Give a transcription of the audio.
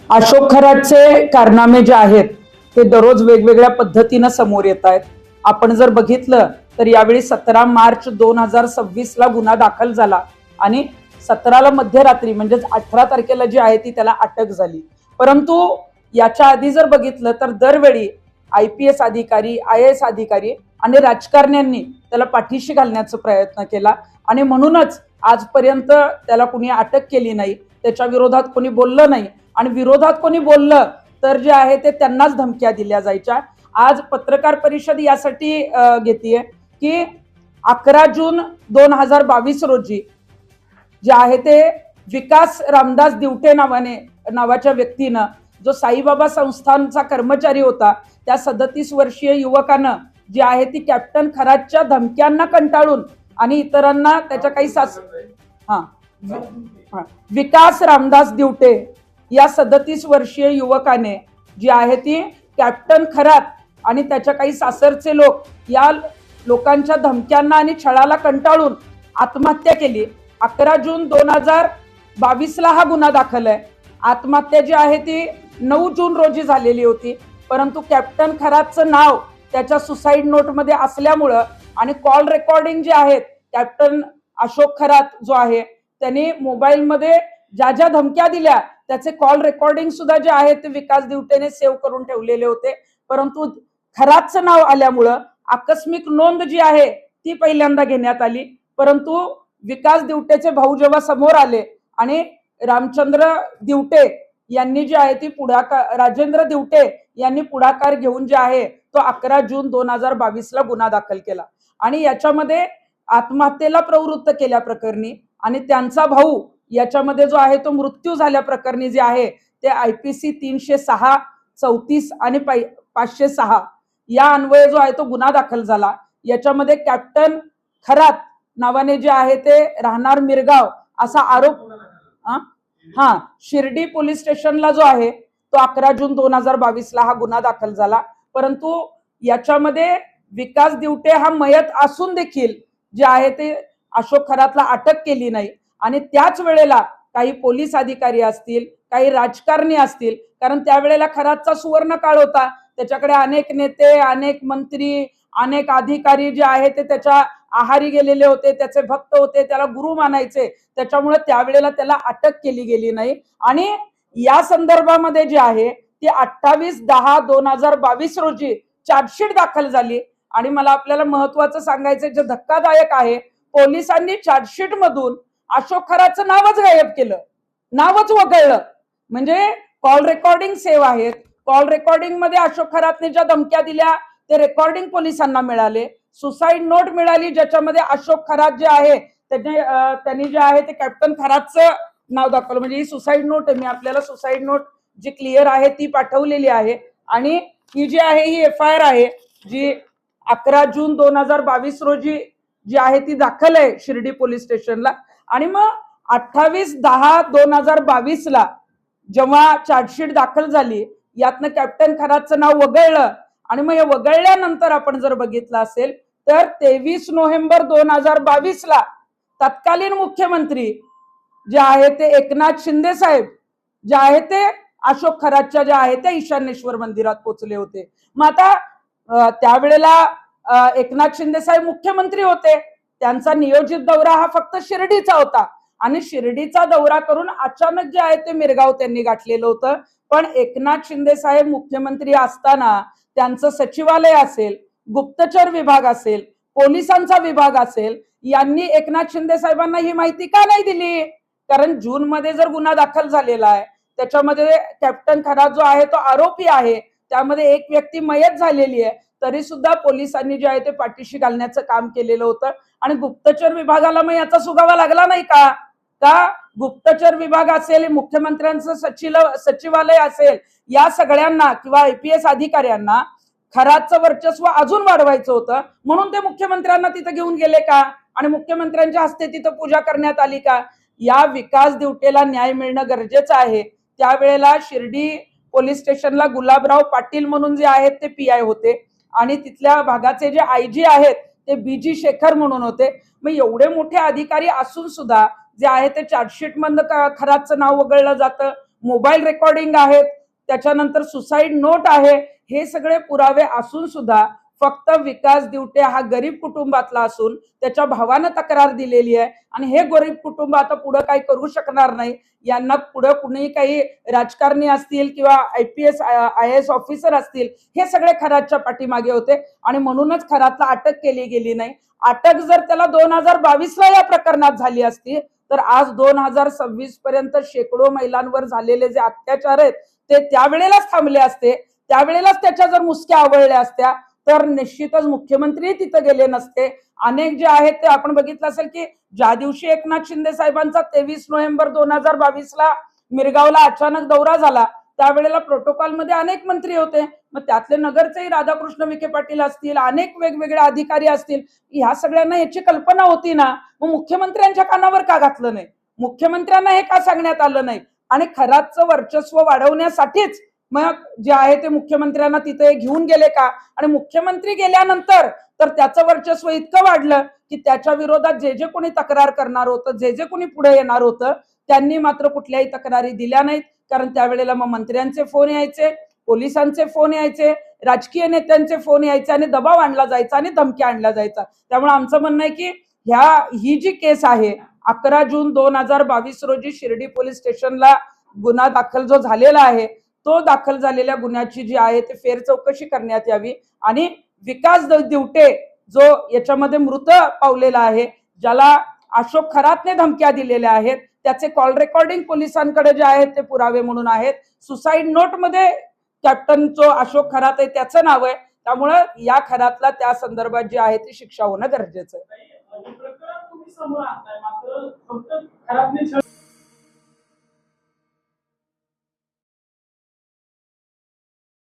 अशोक खरातचे कारनामे जे आहेत ते दररोज वेगवेगळ्या पद्धतीनं समोर येत आहेत. आपण जर बघितलं तर यावेळी 17 मार्च 2026 ला गुन्हा दाखल झाला आणि 17 ला मध्यरात्री म्हणजेच 18 तारखेला जी आहे ती त्याला अटक झाली. परंतु याच्या आधी जर बघितलं तर दरवेळी IPS अधिकारी, IAS अधिकारी आणि राजकारण्यांनी त्याला पाठीशी घालण्याचा प्रयत्न केला आणि म्हणूनच आजपर्यंत त्याला कुणी अटक केली नाही, त्याच्या विरोधात कोणी बोललं नाही आणि विरोधात कोणी बोललं तर जे आहे ते त्यांनाच धमक्या दिल्या जायच्या. आज पत्रकार परिषद यासाठी घेतीये की 11 जून 2022 रोजी जे आहे ते विकास रामदास दिवटे नावाच्या व्यक्तीनं, जो साईबाबा संस्थानचा कर्मचारी होता, त्या 37 वर्षीय युवकानं जे आहे ती कॅप्टन खरातच्या धमक्यांना कंटाळून आणि इतरांना त्याच्या काही विकास रामदास दिवटे या 37 वर्षीय युवकाने जी आहे ती कॅप्टन खरात आणि त्याच्या काही सासरचे लोक या लोकांच्या धमक्यांना आणि छळाला कंटाळून आत्महत्या केली. 11 जून 2022 ला हा गुन्हा दाखल आहे. आत्महत्या जी आहे ती 9 जून रोजी झालेली होती, परंतु कॅप्टन खरातचं नाव त्याच्या सुसाईड नोटमध्ये असल्यामुळं आणि कॉल रेकॉर्डिंग जे आहेत, कॅप्टन अशोक खरात जो आहे त्यांनी मोबाईलमध्ये ज्या ज्या धमक्या दिल्या त्याचे कॉल रेकॉर्डिंग सुद्धा जे आहे ते विकास दिवटेने सेव्ह करून ठेवलेले होते. परंतु खरातचं नाव आल्यामुळं आकस्मिक नोंद जी आहे ती पहिल्यांदा घेण्यात आली. परंतु विकास दिवटेचे भाऊ जेव्हा समोर आले आणि रामचंद्र दिवटे यांनी जे आहे ती राजेंद्र दिवटे यांनी पुढाकार घेऊन जे आहे तो 11 जून 2022 ला गुन्हा दाखल केला आणि याच्यामध्ये आत्महत्येला प्रवृत्त केल्या प्रकरणी आणि त्यांचा भाऊ याच्यामध्ये जो आहे तो मृत्यू झाल्या प्रकरणी जे आहे ते IPC 306, 34 आणि 506 या अन्वये जो आहे तो गुन्हा दाखल झाला. याच्यामध्ये कॅप्टन खरात नावाने जे आहे ते राहणार मिरगाव असा आरोप शिर्डी पोलीस स्टेशनला जो आहे तो 11 जून 2022 ला हा गुन्हा दाखल झाला. परंतु याच्यामध्ये विकास दिवटे हा मयत असून देखील जे आहे ते अशोक खरातला अटक केली नाही आणि त्याच वेळेला काही पोलीस अधिकारी असतील, काही राजकारणी असतील, कारण त्यावेळेला खरातचा सुवर्ण काळ होता, त्याच्याकडे अनेक नेते, अनेक मंत्री, अनेक अधिकारी जे आहे ते त्याच्या आहारी गेलेले होते, त्याचे भक्त होते, त्याला गुरु मानायचे, त्याच्यामुळे त्यावेळेला त्याला अटक केली गेली नाही. आणि या संदर्भामध्ये जे आहे ती 28/10/2022 रोजी चार्जशीट दाखल झाली आणि मला आपल्याला महत्वाचं सांगायचं जे धक्कादायक आहे, पोलिसांनी चार्जशीट मधून अशोक खरातचं नावच गायब केलं, नावच वगळलं. म्हणजे कॉल रेकॉर्डिंग सेव्ह आहेत, कॉल रेकॉर्डिंग मध्ये अशोक खरातने ज्या धमक्या दिल्या ते रेकॉर्डिंग पोलिसांना मिळाले, सुसाईड नोट मिळाली ज्याच्यामध्ये अशोक खरात जे आहे त्यांनी जे आहे ते कॅप्टन खरातचं नाव दाखवलं. म्हणजे ही सुसाईड नोट आहे, मी आपल्याला सुसाईड नोट जी क्लिअर आहे ती पाठवलेली आहे आणि ही जी आहे ही FIR आहे जी 11 जून 2022 रोजी जी आहे ती दाखल आहे शिर्डी पोलीस स्टेशनला. आणि मग 28/10/2022 ला जेव्हा चार्जशीट दाखल झाली यातनं कॅप्टन खरातचं नाव वगळलं आणि मग हे वगळल्यानंतर आपण जर बघितलं असेल तर 23 नोव्हेंबर 2022 ला तत्कालीन मुख्यमंत्री जे आहे ते एकनाथ शिंदे साहेब जे आहे ते अशोक खरातच्या जे आहे ते ईशान्येश्वर मंदिरात पोहोचले होते. मग आता त्यावेळेला एकनाथ शिंदे साहेब मुख्यमंत्री होते, त्यांचा नियोजित दौरा हा फक्त शिर्डीचा होता आणि शिर्डीचा दौरा करून अचानक जे आहे ते मिरगाव त्यांनी गाठलेलं होतं. पण एकनाथ शिंदे साहेब मुख्यमंत्री असताना त्यांचं सचिवालय असेल, गुप्तचर विभाग असेल, पोलिसांचा विभाग असेल, यांनी एकनाथ शिंदे साहेबांना ही माहिती का नाही दिली? कारण जून मध्ये जर गुन्हा दाखल झालेला आहे त्याच्यामध्ये कॅप्टन खरात जो आहे तो आरोपी आहे, त्यामध्ये एक व्यक्ती मयत झालेली आहे, तरी सुद्धा पोलिसांनी जे आहे ते पाठीशी घालण्याचं काम केलेलं होतं. आणि गुप्तचर विभागाला मग याचा सुगावा लागला नाही का? गुप्तचर विभाग असेल, मुख्यमंत्र्यांचं सचिवालय असेल, या सगळ्यांना किंवा IPS अधिकाऱ्यांना खरातचं वर्चस्व अजून वाढवायचं होतं म्हणून ते मुख्यमंत्र्यांना तिथं घेऊन गेले का आणि मुख्यमंत्र्यांच्या हस्ते तिथं पूजा करण्यात आली का? या विकास दिवटेला न्याय मिळणं गरजेचं आहे. त्यावेळेला शिर्डी पोलीस स्टेशनला गुलाबराव पाटील म्हणून जे आहेत ते PI होते आणि तिथल्या भागाचे जे IG आहेत ते BG शेखर म्हणून होते. मग एवढे मोठे अधिकारी असून सुद्धा जे आहे ते चार्जशीट मधनं खरातचं नाव वगळलं जातं. मोबाईल रेकॉर्डिंग आहेत, त्याच्यानंतर सुसाईड नोट आहे, हे सगळे पुरावे असून सुद्धा फक्त विकास दिवटे हा गरीब कुटुंबातला असून त्याच्या भावानं तक्रार दिलेली आहे आणि हे गरीब कुटुंब आता पुढे काही करू शकणार नाही. यांना पुढे कुणी काही राजकारणी असतील किंवा IPS IAS ऑफिसर असतील, हे सगळे खरातच्या पाठीमागे होते आणि म्हणूनच खरातला अटक केली गेली नाही. अटक जर त्याला 2022ला या प्रकरणात झाली असती तर आज 2026 पर्यंत शेकडो महिलांवर झालेले जे अत्याचार आहेत ते त्यावेळेलाच थांबले असते, त्यावेळेलाच त्याच्या जर मुसक्या आवळल्या असत्या तर निश्चितच मुख्यमंत्री तिथे गेले नसते. अनेक जे आहेत ते आपण बघितलं असेल की ज्या दिवशी एकनाथ शिंदे साहेबांचा 23 नोव्हेंबर 2022ला मिरगावला अचानक दौरा झाला त्यावेळेला प्रोटोकॉल मध्ये अनेक मंत्री होते, मग त्यातले नगरचेही राधाकृष्ण विखे पाटील असतील, अनेक वेगवेगळे अधिकारी असतील, ह्या सगळ्यांना याची कल्पना होती ना, मग मुख्यमंत्र्यांच्या कानावर का घातलं नाही, मुख्यमंत्र्यांना हे का सांगण्यात आलं नाही? आणि खरातचं वर्चस्व वाढवण्यासाठीच मग जे आहे ते मुख्यमंत्र्यांना तिथे घेऊन गेले का? आणि मुख्यमंत्री गेल्यानंतर तर त्याचं वर्चस्व इतकं वाढलं की त्याच्या विरोधात जे जे कोणी तक्रार करणार होतं, जे जे कोणी पुढे येणार होतं, त्यांनी मात्र कुठल्याही तक्रारी दिल्या नाहीत. कारण त्यावेळेला मग मंत्र्यांचे फोन यायचे, पोलिसांचे फोन यायचे, राजकीय नेत्यांचे फोन यायचे आणि दबाव आणला जायचा आणि धमकी आणला जायचा. त्यामुळे आमचं म्हणणं आहे की ही जी केस आहे 11 जून 2022 रोजी शिर्डी पोलीस स्टेशनला गुन्हा दाखल जो झालेला आहे, तो दाखल झालेल्या गुन्ह्याची जी आहे ते फेर चौकशी करण्यात यावी आणि विकास दिवटे जो याच्यामध्ये मृत पावलेला आहे, ज्याला अशोक खरातने धमक्या दिलेल्या आहेत, त्याचे कॉल रेकॉर्डिंग पोलिसांकडे जे आहेत ते पुरावे म्हणून आहेत. सुसाईड नोट मध्ये कॅप्टन जो अशोक खरात आहे त्याचं नाव आहे. त्यामुळे या खरातला त्या संदर्भात जी आहे ती शिक्षा होणं गरजेचं आहे.